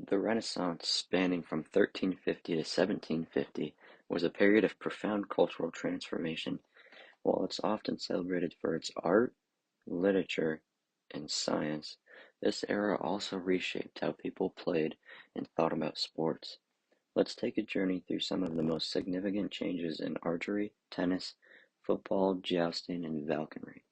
The Renaissance, spanning from 1350 to 1750, was a period of profound cultural transformation. While it's often celebrated for its art, literature, and science, this era also reshaped how people played and thought about sports. Let's take a journey through some of the most significant changes in archery, tennis, football, jousting, and falconry.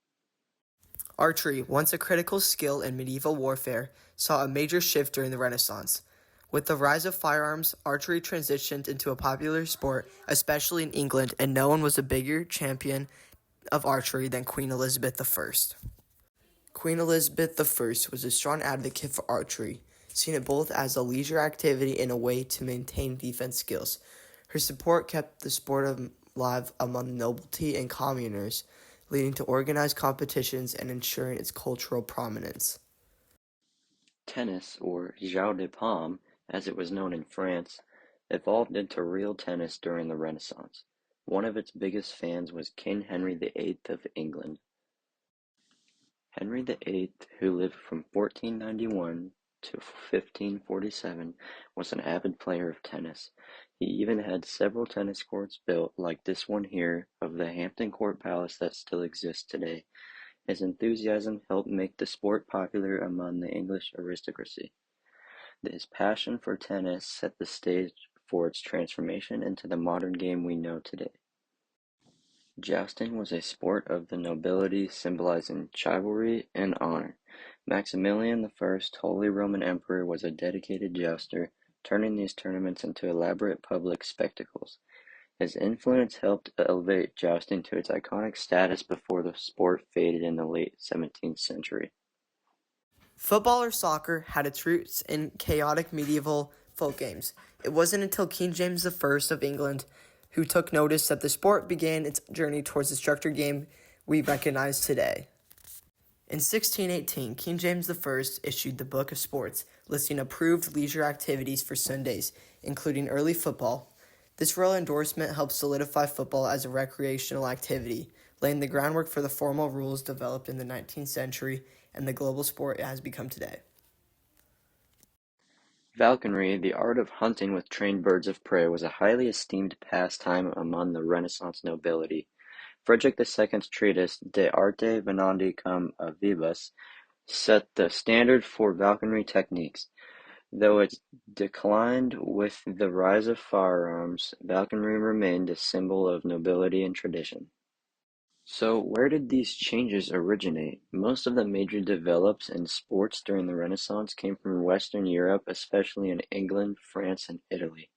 Archery, once a critical skill in medieval warfare, saw a major shift during the Renaissance. With the rise of firearms, archery transitioned into a popular sport, especially in England, and no one was a bigger champion of archery than Queen Elizabeth I. Queen Elizabeth I was a strong advocate for archery, seeing it both as a leisure activity and a way to maintain defense skills. Her support kept the sport alive among the nobility and commoners, leading to organized competitions and ensuring its cultural prominence. Tennis, or jeu de paume, as it was known in France, evolved into real tennis during the Renaissance. One of its biggest fans was King Henry VIII of England. Henry VIII, who lived from 1491 to 1547, was an avid player of tennis. He even had several tennis courts built, like this one here, of the Hampton Court Palace that still exists today. His enthusiasm helped make the sport popular among the English aristocracy. His passion for tennis set the stage for its transformation into the modern game we know today. Jousting was a sport of the nobility, symbolizing chivalry and honor. Maximilian the First, Holy Roman Emperor, was a dedicated jouster, turning these tournaments into elaborate public spectacles. His influence helped elevate jousting to its iconic status before the sport faded in the late 17th century. Football or soccer had its roots in chaotic medieval folk games. It wasn't until King James I of England who took notice that the sport began its journey towards the structured game we recognize today. In 1618, King James I issued the Book of Sports, listing approved leisure activities for Sundays, including early football. This royal endorsement helped solidify football as a recreational activity, laying the groundwork for the formal rules developed in the 19th century and the global sport it has become today. Falconry, the art of hunting with trained birds of prey, was a highly esteemed pastime among the Renaissance nobility. Frederick II's treatise De arte venandi cum avibus set the standard for falconry techniques. Though it declined with the rise of firearms, falconry remained a symbol of nobility and tradition. So, where did these changes originate? Most of the major develops in sports during the Renaissance came from Western Europe, especially in England, France, and Italy.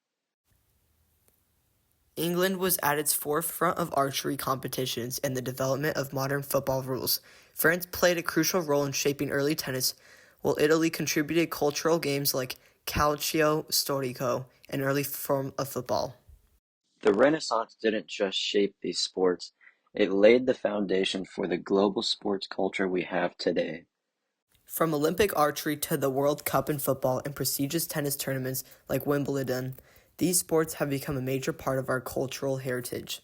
England was at its forefront of archery competitions and the development of modern football rules. France played a crucial role in shaping early tennis, while Italy contributed cultural games like calcio storico, an early form of football. The Renaissance didn't just shape these sports, it laid the foundation for the global sports culture we have today. From Olympic archery to the World Cup in football and prestigious tennis tournaments like Wimbledon, these sports have become a major part of our cultural heritage.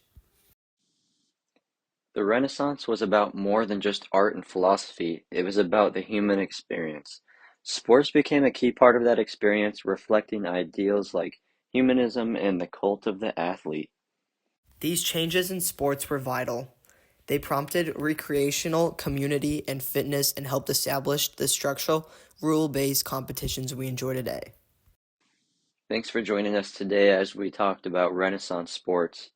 The Renaissance was about more than just art and philosophy, it was about the human experience. Sports became a key part of that experience, reflecting ideals like humanism and the cult of the athlete. These changes in sports were vital. They prompted recreational, community, and fitness and helped establish the structural, rule-based competitions we enjoy today. Thanks for joining us today as we talked about Renaissance sports.